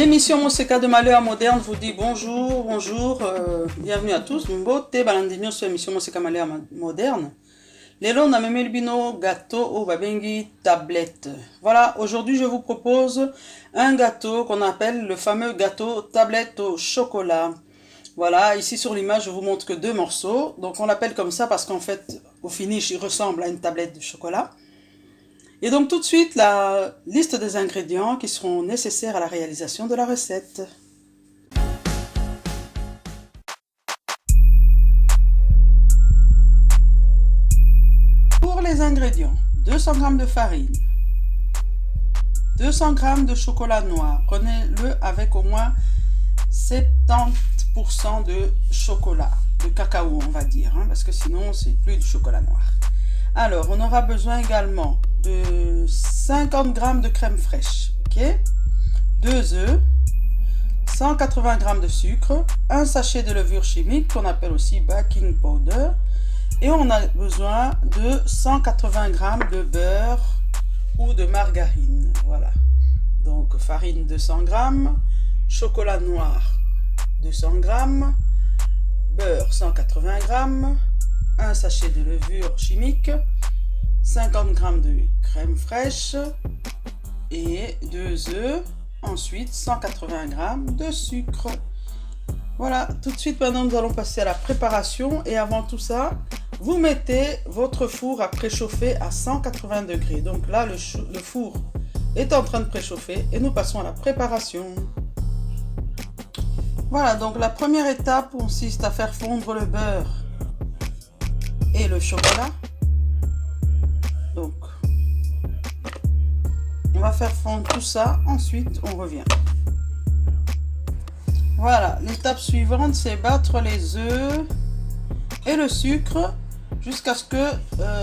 L'émission Moseka de Malheur Moderne vous dit bonjour, bienvenue à tous. Mbote balandinyo sur l'émission Moseka Malheur Moderne. Lelo na meme bino gâteau au babengi tablette. Voilà, aujourd'hui je vous propose un gâteau qu'on appelle le fameux gâteau tablette au chocolat. Voilà, ici sur l'image je vous montre que deux morceaux. Donc on l'appelle comme ça parce qu'en fait au finish il ressemble à une tablette de chocolat. Et donc tout de suite la liste des ingrédients qui seront nécessaires à la réalisation de la recette. Pour les ingrédients, 200 g de farine, 200 g de chocolat noir, prenez-le avec au moins 70% de chocolat, de cacao on va dire, parce que sinon c'est plus du chocolat noir. Alors on aura besoin également de 50 g de crème fraîche, ok, 2 œufs, 180 g de sucre, un sachet de levure chimique qu'on appelle aussi baking powder, et on a besoin de 180 g de beurre ou de margarine. Voilà, donc farine 200 g, chocolat noir 200 g, beurre 180 g, un sachet de levure chimique, 50 g de crème fraîche et 2 œufs, ensuite 180 g de sucre. Voilà, tout de suite maintenant nous allons passer à la préparation, et avant tout ça, vous mettez votre four à préchauffer à 180 degrés. Donc là, le four est en train de préchauffer et nous passons à la préparation. Voilà, donc la première étape consiste à faire fondre le beurre et le chocolat. Donc, on va faire fondre tout ça, ensuite on revient. Voilà, l'étape suivante, c'est battre les œufs et le sucre jusqu'à ce que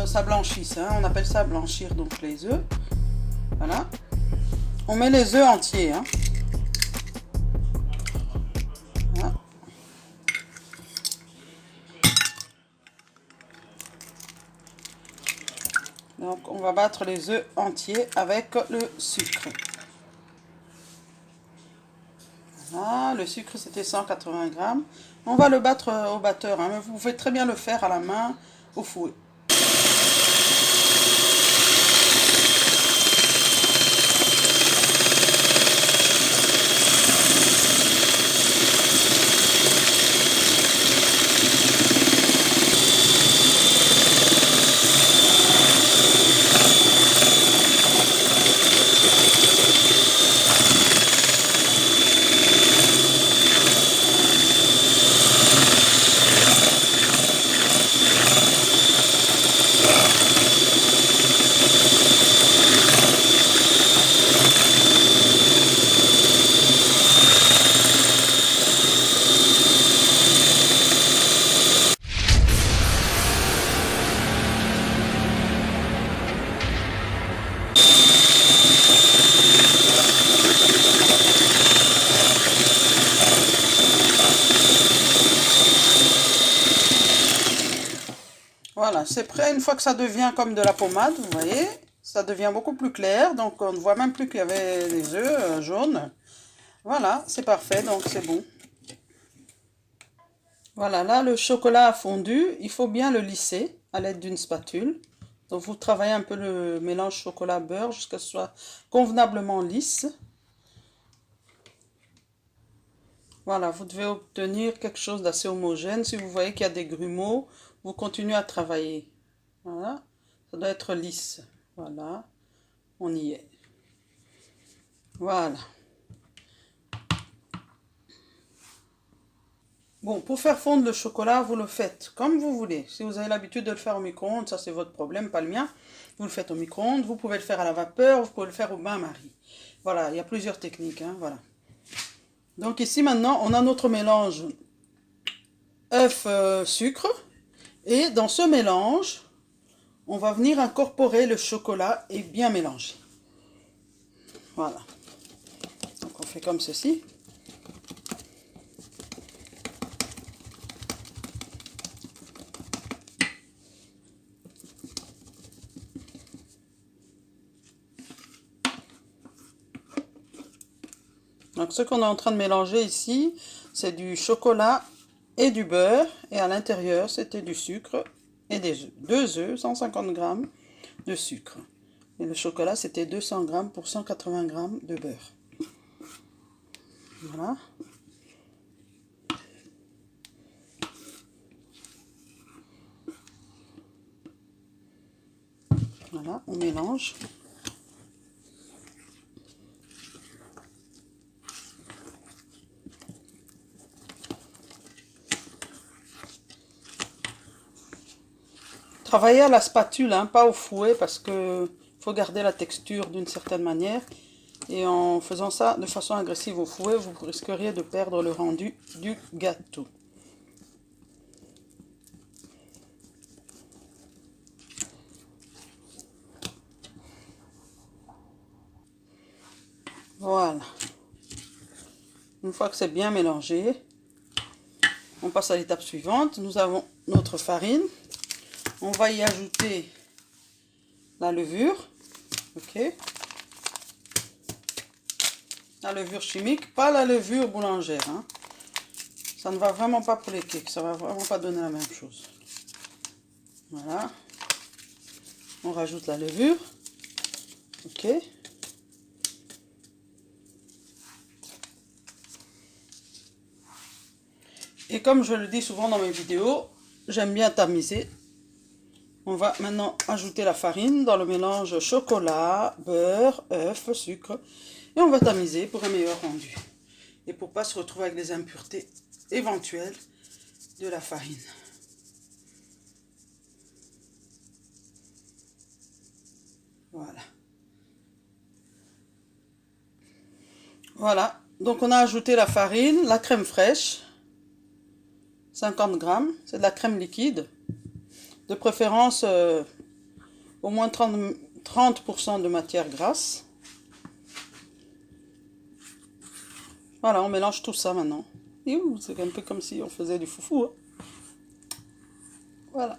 ça blanchisse. On appelle ça blanchir, donc les œufs. Voilà. On met les œufs entiers. Voilà. Donc on va battre les œufs entiers avec le sucre. Voilà, le sucre c'était 180 g. On va le battre au batteur, mais vous pouvez très bien le faire à la main au fouet. Voilà, c'est prêt. Une fois que ça devient comme de la pommade, vous voyez, ça devient beaucoup plus clair. Donc on ne voit même plus qu'il y avait des œufs jaunes. Voilà, c'est parfait, donc c'est bon. Voilà, là le chocolat a fondu. Il faut bien le lisser à l'aide d'une spatule. Donc vous travaillez un peu le mélange chocolat-beurre jusqu'à ce que ce soit convenablement lisse. Voilà, vous devez obtenir quelque chose d'assez homogène. Si vous voyez qu'il y a des grumeaux, vous continuez à travailler. Voilà, ça doit être lisse. Voilà, on y est. Voilà. Bon, pour faire fondre le chocolat, vous le faites comme vous voulez. Si vous avez l'habitude de le faire au micro-ondes, ça c'est votre problème, pas le mien. Vous le faites au micro-ondes, vous pouvez le faire à la vapeur, vous pouvez le faire au bain-marie. Voilà, il y a plusieurs techniques, voilà. Donc ici maintenant, on a notre mélange œuf, sucre. Et dans ce mélange, on va venir incorporer le chocolat et bien mélanger. Voilà. Donc on fait comme ceci. Donc ce qu'on est en train de mélanger ici, c'est du chocolat et du beurre. Et à l'intérieur, c'était du sucre et des œufs. 2 œufs, 150 grammes de sucre. Et le chocolat, c'était 200 grammes pour 180 grammes de beurre. Voilà. Voilà, on mélange. Travaillez à la spatule, hein, pas au fouet, parce que faut garder la texture d'une certaine manière. Et en faisant ça de façon agressive au fouet, vous risqueriez de perdre le rendu du gâteau. Voilà. Une fois que c'est bien mélangé, on passe à l'étape suivante. Nous avons notre farine. On va y ajouter la levure. Ok. La levure chimique, pas la levure boulangère. Hein. Ça ne va vraiment pas pour les cakes. Ça va vraiment pas donner la même chose. Voilà. On rajoute la levure. Ok. Et comme je le dis souvent dans mes vidéos, j'aime bien tamiser. On va maintenant ajouter la farine dans le mélange chocolat, beurre, œuf, sucre. Et on va tamiser pour un meilleur rendu. Et pour ne pas se retrouver avec les impuretés éventuelles de la farine. Voilà. Voilà. Donc on a ajouté la farine, la crème fraîche. 50 grammes. C'est de la crème liquide. De préférence, au moins 30% de matière grasse. Voilà, on mélange tout ça maintenant. C'est un peu comme si on faisait du foufou. Hein. Voilà.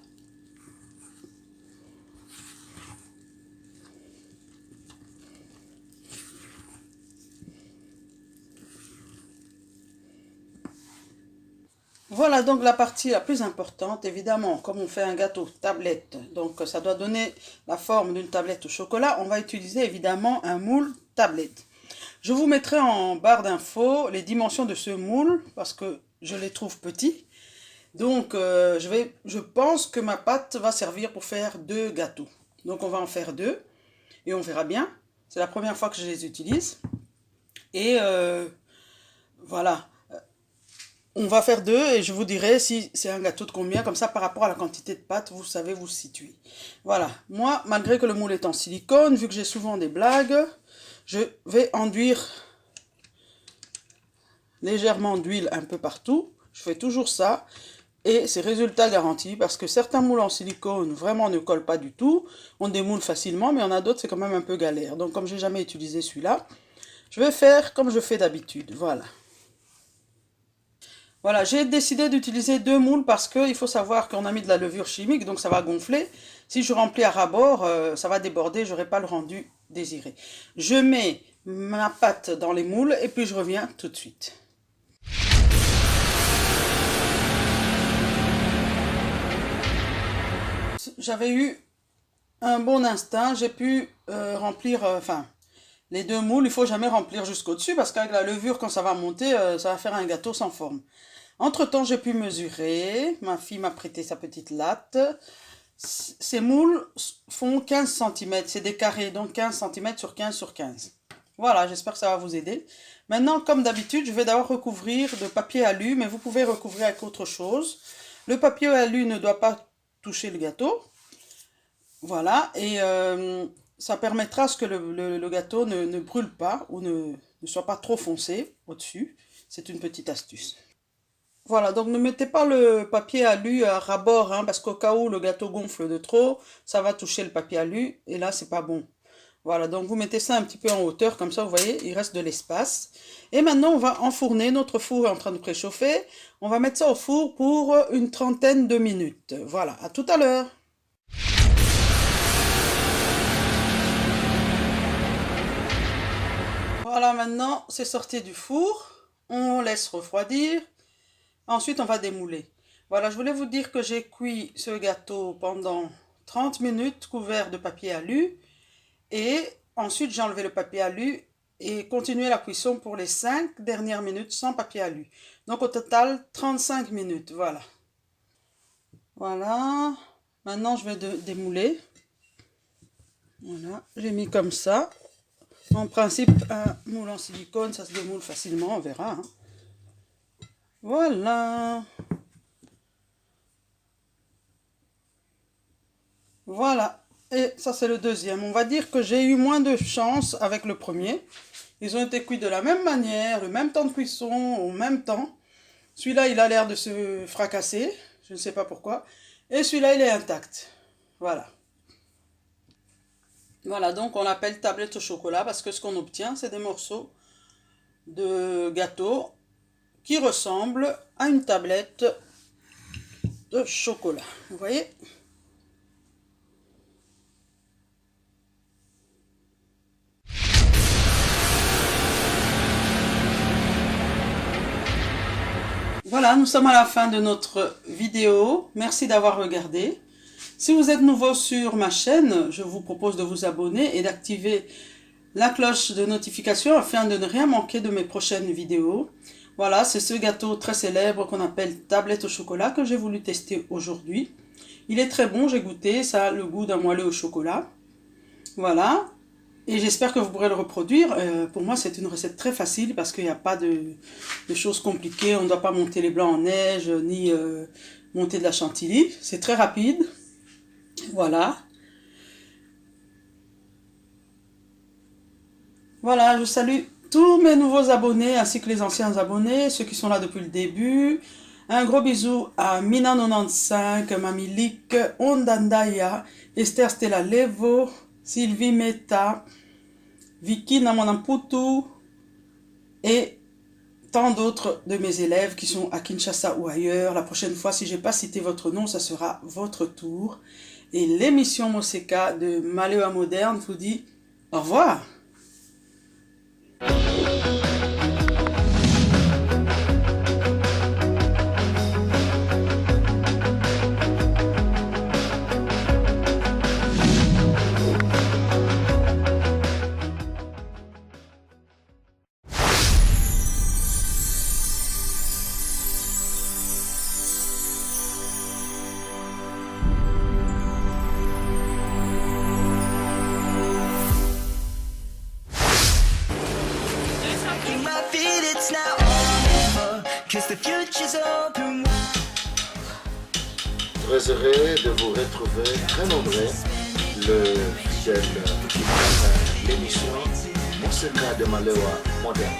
Voilà donc la partie la plus importante. Évidemment, comme on fait un gâteau tablette, donc ça doit donner la forme d'une tablette au chocolat, on va utiliser évidemment un moule tablette. Je vous mettrai en barre d'infos les dimensions de ce moule parce que je les trouve petits. Donc je pense que ma pâte va servir pour faire 2 gâteaux. Donc on va en faire 2 et on verra bien. C'est la première fois que je les utilise. Et voilà. On va faire 2 et je vous dirai si c'est un gâteau de combien. Comme ça, par rapport à la quantité de pâte, vous savez vous situer. Voilà. Moi, malgré que le moule est en silicone, vu que j'ai souvent des blagues, je vais enduire légèrement d'huile un peu partout. Je fais toujours ça. Et c'est résultat garanti parce que certains moules en silicone vraiment ne collent pas du tout. On démoule facilement, mais il y en a d'autres, c'est quand même un peu galère. Donc, comme j'ai jamais utilisé celui-là, je vais faire comme je fais d'habitude. Voilà. Voilà, j'ai décidé d'utiliser 2 moules parce qu'il faut savoir qu'on a mis de la levure chimique, donc ça va gonfler. Si je remplis à ras-bord, ça va déborder, je n'aurai pas le rendu désiré. Je mets ma pâte dans les moules et puis je reviens tout de suite. J'avais eu un bon instinct, j'ai pu remplir, les 2 moules, il ne faut jamais remplir jusqu'au dessus parce qu'avec la levure, quand ça va monter, ça va faire un gâteau sans forme. Entre-temps, j'ai pu mesurer. Ma fille m'a prêté sa petite latte. Ces moules font 15 cm. C'est des carrés, donc 15 cm sur 15 sur 15. Voilà, j'espère que ça va vous aider. Maintenant, comme d'habitude, je vais d'abord recouvrir de papier alu, mais vous pouvez recouvrir avec autre chose. Le papier alu ne doit pas toucher le gâteau. Voilà, et ça permettra à ce que le gâteau ne brûle pas ou ne soit pas trop foncé au-dessus. C'est une petite astuce. Voilà, donc ne mettez pas le papier alu à ras-bord, hein, parce qu'au cas où le gâteau gonfle de trop, ça va toucher le papier alu, et là, c'est pas bon. Voilà, donc vous mettez ça un petit peu en hauteur, comme ça, vous voyez, il reste de l'espace. Et maintenant, on va enfourner, notre four est en train de préchauffer. On va mettre ça au four pour une trentaine de minutes. Voilà, à tout à l'heure. Voilà, maintenant c'est sorti du four. On laisse refroidir. Ensuite, on va démouler. Voilà, je voulais vous dire que j'ai cuit ce gâteau pendant 30 minutes couvert de papier alu. Et ensuite, j'ai enlevé le papier alu et continué la cuisson pour les 5 dernières minutes sans papier alu. Donc au total, 35 minutes, voilà. Voilà. Maintenant, je vais démouler. Voilà, j'ai mis comme ça. En principe, un moule en silicone, ça se démoule facilement, on verra. Hein. Voilà. Voilà. Et ça, c'est le deuxième. On va dire que j'ai eu moins de chance avec le premier. Ils ont été cuits de la même manière, le même temps de cuisson, au même temps. Celui-là, il a l'air de se fracasser. Je ne sais pas pourquoi. Et celui-là, il est intact. Voilà. Voilà, donc on l'appelle tablette au chocolat parce que ce qu'on obtient, c'est des morceaux de gâteau qui ressemblent à une tablette de chocolat. Vous voyez ? Voilà, nous sommes à la fin de notre vidéo. Merci d'avoir regardé. Si vous êtes nouveau sur ma chaîne, je vous propose de vous abonner et d'activer la cloche de notification afin de ne rien manquer de mes prochaines vidéos. Voilà, c'est ce gâteau très célèbre qu'on appelle tablette au chocolat que j'ai voulu tester aujourd'hui. Il est très bon, j'ai goûté, ça a le goût d'un moelleux au chocolat. Voilà, et j'espère que vous pourrez le reproduire. Pour moi, c'est une recette très facile parce qu'il n'y a pas de choses compliquées. On ne doit pas monter les blancs en neige ni monter de la chantilly. C'est très rapide. Voilà. Voilà, je salue tous mes nouveaux abonnés ainsi que les anciens abonnés, ceux qui sont là depuis le début. Un gros bisou à Mina95, Mamie Lick, Ondandaya, Esther Stella Levo, Sylvie Meta, Vicky Namonamputu et tant d'autres de mes élèves qui sont à Kinshasa ou ailleurs. La prochaine fois, si je n'ai pas cité votre nom, ça sera votre tour. Et l'émission Moseka de Maléoa Moderne vous dit au revoir. Très heureux de vous retrouver très nombreux, le fidèle l'émission Moseka de Maléoa Moderne.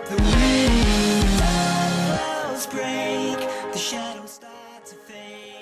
The wind, the clouds break, the shadows start to fade.